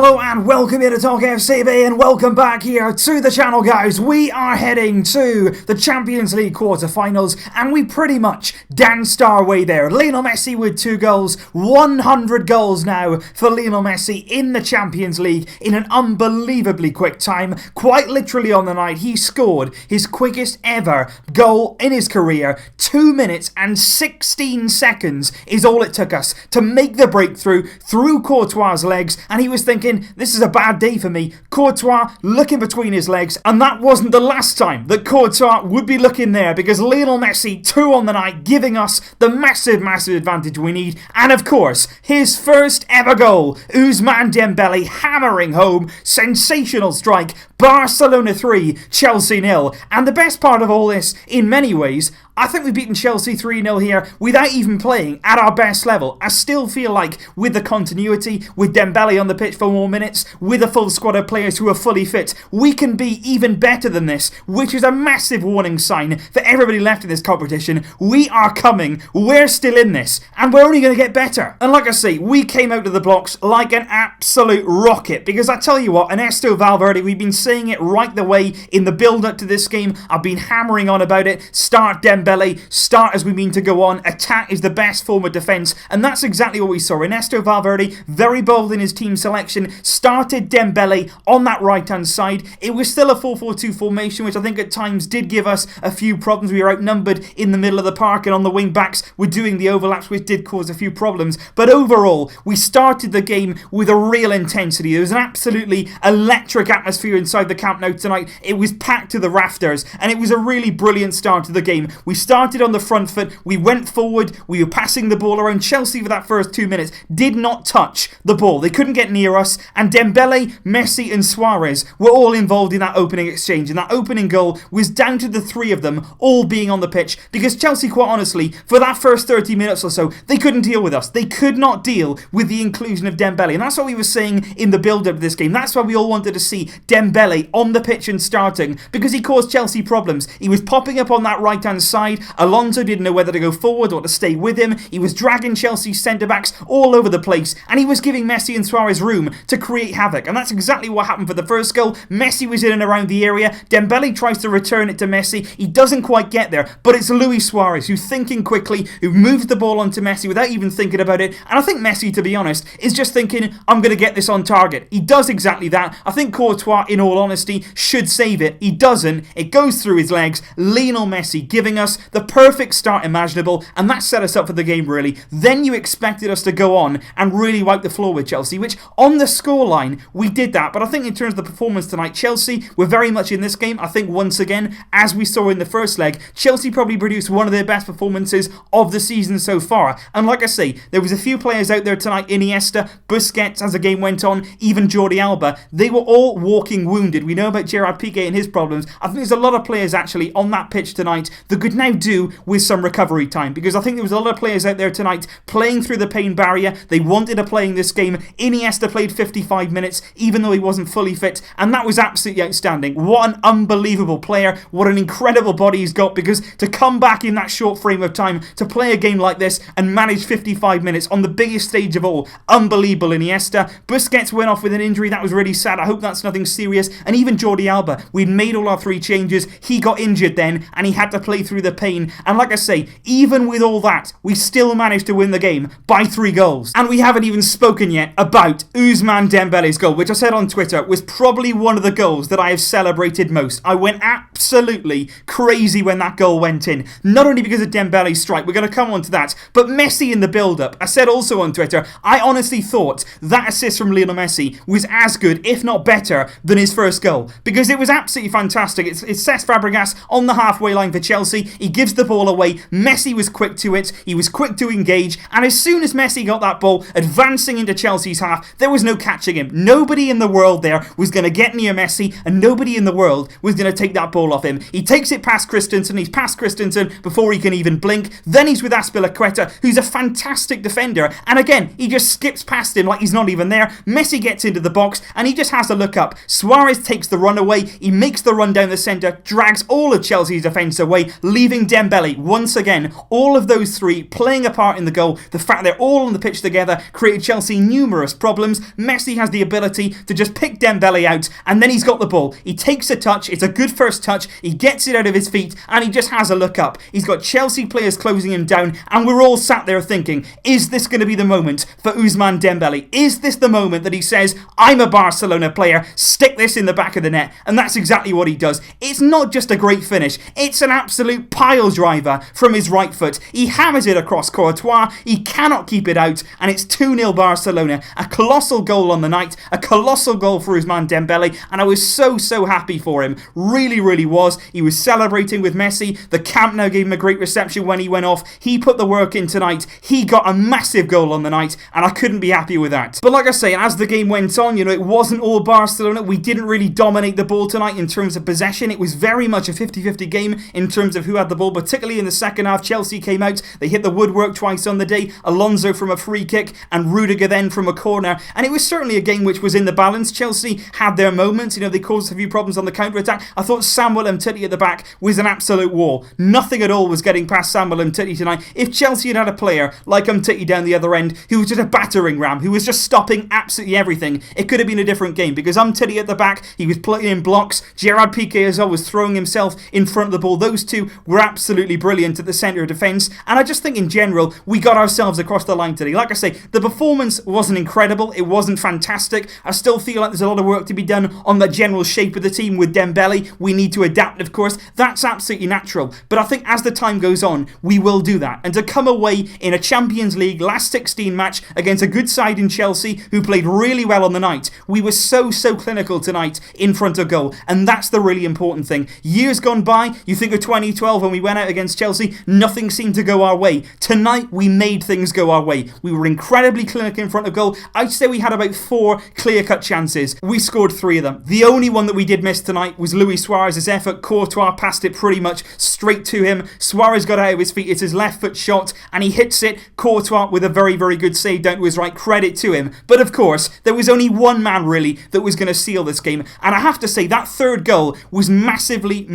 Hello and welcome here to Talk FCB and welcome back here to the channel, guys. We are heading to the Champions League quarterfinals and we pretty much danced our way there. Lionel Messi with 2 goals, 100 goals now for Lionel Messi in the Champions League in an unbelievably quick time. Quite literally on the night, he scored his quickest ever goal in his career. 2 minutes and 16 seconds is all it took us to make the breakthrough through Courtois' legs, and he was thinking, this is a bad day for me. Courtois looking between his legs, and that wasn't the last time that Courtois would be looking there, because Lionel Messi, 2 on the night, giving us the massive advantage we need. And of course, his first ever goal, Ousmane Dembélé hammering home, sensational strike, Barcelona 3, Chelsea 0. And the best part of all this, in many ways, I think we've beaten Chelsea 3-0 here without even playing at our best level. I still feel like with the continuity, with Dembélé on the pitch for more minutes, with a full squad of players who are fully fit, we can be even better than this, which is a massive warning sign for everybody left in this competition. We are coming, we're still in this, and we're only going to get better. And like I say, we came out of the blocks like an absolute rocket, because I tell you what, Ernesto Valverde, we've been saying it right the way in the build-up to this game. I've been hammering on about it. Start Dembélé. Start as we mean to go on. Attack is the best form of defence, and that's exactly what we saw. Ernesto Valverde, very bold in his team selection, started Dembélé on that right-hand side. It was still a 4-4-2 formation, which I think at times did give us a few problems. We were outnumbered in the middle of the park, and on the wing-backs we're doing the overlaps, which did cause a few problems. But overall, we started the game with a real intensity. There was an absolutely electric atmosphere inside the Camp Nou tonight. It was packed to the rafters, and it was a really brilliant start to the game. We started on the front foot, we went forward, we were passing the ball around. Chelsea for that first 2 minutes did not touch the ball. They couldn't get near us, and Dembélé, Messi and Suarez were all involved in that opening exchange, and that opening goal was down to the 3 of them all being on the pitch, because Chelsea, quite honestly, for that first 30 minutes or so, they couldn't deal with us. They could not deal with the inclusion of Dembélé, and that's what we were saying in the build-up to this game. That's why we all wanted to see Dembélé on the pitch and starting, because he caused Chelsea problems. He was popping up on that right-hand side. Alonso didn't know whether to go forward or to stay with him. He was dragging Chelsea's centre-backs all over the place, and he was giving Messi and Suarez room to create havoc, and that's exactly what happened for the first goal. Messi was in and around the area. Dembélé tries to return it to Messi. He doesn't quite get there, but it's Luis Suarez who's thinking quickly, who moves the ball onto Messi without even thinking about it, and I think Messi, to be honest, is just thinking, I'm going to get this on target. He does exactly that. I think Courtois, in all honesty, should save it. He doesn't. It goes through his legs. Lionel Messi giving us the perfect start imaginable, and that set us up for the game, really. Then you expected us to go on and really wipe the floor with Chelsea, which on the scoreline we did that, but I think in terms of the performance tonight, Chelsea were very much in this game. I think once again, as we saw in the first leg, Chelsea probably produced one of their best performances of the season so far, and like I say, there was a few players out there tonight, Iniesta, Busquets as the game went on, even Jordi Alba, they were all walking wounded. We know about Gerard Piqué and his problems. I think there's a lot of players actually on that pitch tonight that could now do with some recovery time, because I think there was a lot of players out there tonight playing through the pain barrier. They wanted to play in this game. Iniesta played 55 minutes even though he wasn't fully fit, and that was absolutely outstanding. What an unbelievable player, what an incredible body he's got, because to come back in that short frame of time to play a game like this and manage 55 minutes on the biggest stage of all, unbelievable. Iniesta. Busquets went off with an injury. That was really sad. I hope that's nothing serious. And even Jordi Alba, we'd made all our 3 changes. He got injured then and he had to play through the pain, and like I say, even with all that, we still managed to win the game by 3 goals. And we haven't even spoken yet about Ousmane Dembélé's goal, which I said on Twitter was probably one of the goals that I have celebrated most. I went absolutely crazy when that goal went in, not only because of Dembélé's strike, we're going to come on to that, but Messi in the build-up. I said also on Twitter, I honestly thought that assist from Lionel Messi was as good, if not better, than his first goal, because it was absolutely fantastic. It's Cesc Fabregas on the halfway line for Chelsea. He gives the ball away. Messi was quick to it. He was quick to engage, and as soon as Messi got that ball advancing into Chelsea's half, there was no catching him. Nobody in the world there was going to get near Messi, and nobody in the world was going to take that ball off him. He takes it past Christensen. He's past Christensen before he can even blink. Then he's with Azpilicueta, who's a fantastic defender, and again, he just skips past him like he's not even there. Messi gets into the box, and he just has a look up. Suarez takes the run away. He makes the run down the centre, drags all of Chelsea's defence away, leaving leaving Dembélé once again. All of those three playing a part in the goal. The fact they're all on the pitch together created Chelsea numerous problems. Messi has the ability to just pick Dembélé out, and then he's got the ball. He takes a touch. It's a good first touch. He gets it out of his feet, and he just has a look up. He's got Chelsea players closing him down, and we're all sat there thinking, is this going to be the moment for Ousmane Dembélé? Is this the moment that he says, I'm a Barcelona player, stick this in the back of the net? And that's exactly what he does. It's not just a great finish, it's an absolute pile driver from his right foot. He hammers it across Courtois, he cannot keep it out, and it's 2-0 Barcelona. A colossal goal on the night, a colossal goal for Ousmane Dembélé, and I was so happy for him. Really was. He was celebrating with Messi. The Camp Nou gave him a great reception when he went off. He put the work in tonight. He got a massive goal on the night, and I couldn't be happy with that. But like I say, as the game went on, it wasn't all Barcelona. We didn't really dominate the ball tonight in terms of possession. It was very much a 50-50 game in terms of who had the ball, particularly in the second half. Chelsea came out. They hit the woodwork twice on the day. Alonso from a free kick and Rudiger then from a corner. And it was certainly a game which was in the balance. Chelsea had their moments. They caused a few problems on the counter-attack. I thought Samuel Umtiti at the back was an absolute wall. Nothing at all was getting past Samuel Umtiti tonight. If Chelsea had a player like Umtiti down the other end who was just a battering ram, who was just stopping absolutely everything, it could have been a different game, because Umtiti at the back, he was playing in blocks. Gerard Piqué as well was throwing himself in front of the ball. Those two were absolutely brilliant at the centre of defence, and I just think in general we got ourselves across the line today. Like I say, the performance wasn't incredible, it wasn't fantastic. I still feel like there's a lot of work to be done on the general shape of the team with Dembélé. We need to adapt, of course. That's absolutely natural, but I think as the time goes on, we will do that. And to come away in a Champions League last 16 match against a good side in Chelsea who played really well on the night, we were so clinical tonight in front of goal, and that's the really important thing. Years gone by, you think of 2012 when we went out against Chelsea, nothing seemed to go our way. Tonight, we made things go our way. We were incredibly clinical in front of goal. I'd say we had about 4 clear-cut chances. We scored 3 of them. The only one that we did miss tonight was Luis Suarez's effort. Courtois passed it pretty much straight to him. Suarez got out of his feet. It's his left foot shot, and he hits it. Courtois with a very good save down to his right. Credit to him. But of course, there was only one man really that was going to seal this game, and I have to say that third goal was massively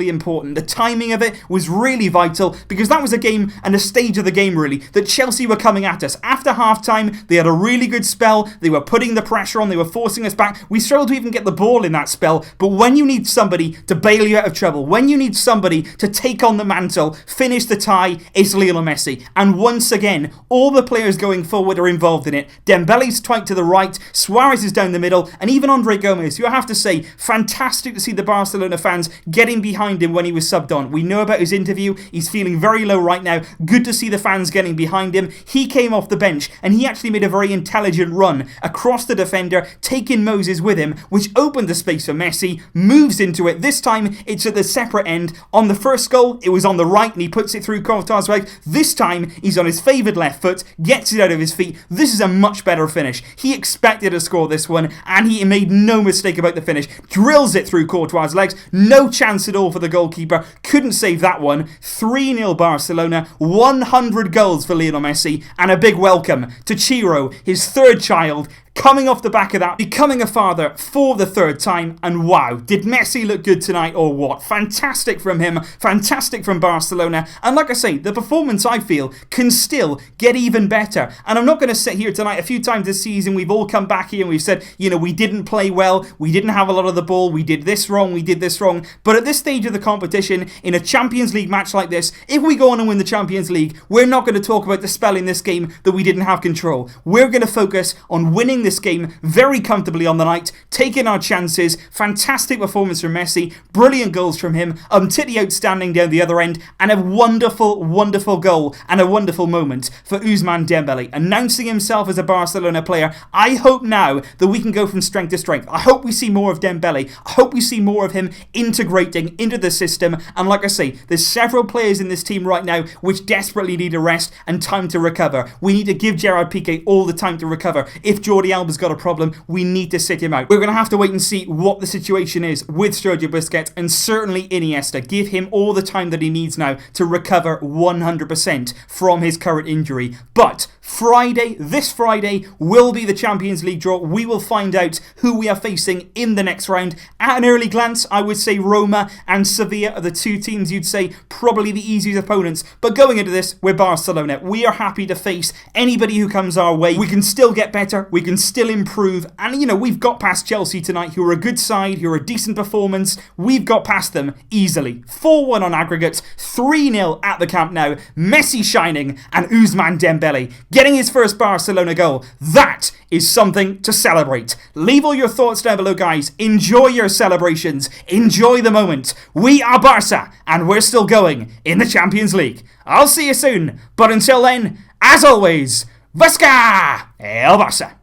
important. The timing of it was really vital, because that was a game and a stage of the game really that Chelsea were coming at us. After half-time, they had a really good spell. They were putting the pressure on. They were forcing us back. We struggled to even get the ball in that spell, but when you need somebody to bail you out of trouble, when you need somebody to take on the mantle, finish the tie, it's Lionel Messi. And once again, all the players going forward are involved in it. Dembele's tight to the right, Suarez is down the middle, and even Andre Gomes, who I have to say, fantastic to see the Barcelona fans getting behind him when he was subbed on. We know about his interview. He's feeling very low right now. Good to see the fans getting behind him. He came off the bench, and he actually made a very intelligent run across the defender, taking Moses with him, which opened the space for Messi, moves into it. This time, it's at the separate end. On the first goal, it was on the right, and he puts it through Courtois' leg. This time, he's on his favoured left foot, gets it out of his feet. This is a much better finish. He expected to score this one, and he made no mistake about the finish. Drills it through Courtois' legs. No chance at all for the goalkeeper. Couldn't save that one. 3-0 Barcelona. 100 goals for Lionel Messi, and a big welcome to Chiro, his third child, coming off the back of that, becoming a father for the third time. And wow, did Messi look good tonight or what? Fantastic from him, fantastic from Barcelona. And like I say, the performance, I feel, can still get even better. And I'm not going to sit here tonight. A few times this season, we've all come back here and we've said, we didn't play well, we didn't have a lot of the ball, we did this wrong, we did this wrong. But at this stage of the competition, in a Champions League match like this, if we go on and win the Champions League, we're not going to talk about the spell in this game that we didn't have control. We're going to focus on winning this game very comfortably on the night, taking our chances. Fantastic performance from Messi, brilliant goals from him, Umtiti outstanding down the other end, and a wonderful goal and a wonderful moment for Ousmane Dembélé, announcing himself as a Barcelona player. I hope now that we can go from strength to strength. I hope we see more of Dembélé. I hope we see more of him integrating into the system. And like I say, there's several players in this team right now which desperately need a rest and time to recover. We need to give Gerard Piqué all the time to recover. If Jordi Jordi Alba's got a problem. We need to sit him out. We're going to have to wait and see what the situation is with Sergio Busquets, and certainly Iniesta. Give him all the time that he needs now to recover 100% from his current injury. But this Friday, will be the Champions League draw. We will find out who we are facing in the next round. At an early glance, I would say Roma and Sevilla are the two teams you'd say probably the easiest opponents. But going into this, we're Barcelona. We are happy to face anybody who comes our way. We can still get better. We can still improve. And, you know, we've got past Chelsea tonight, who are a good side, who are a decent performance. We've got past them easily. 4-1 on aggregate, 3-0 at the Camp Nou. Messi shining, and Ousmane Dembélé getting his first Barcelona goal. That is something to celebrate. Leave all your thoughts down below, guys. Enjoy your celebrations. Enjoy the moment. We are Barça, and we're still going in the Champions League. I'll see you soon. But until then, as always, Vasca el Barça.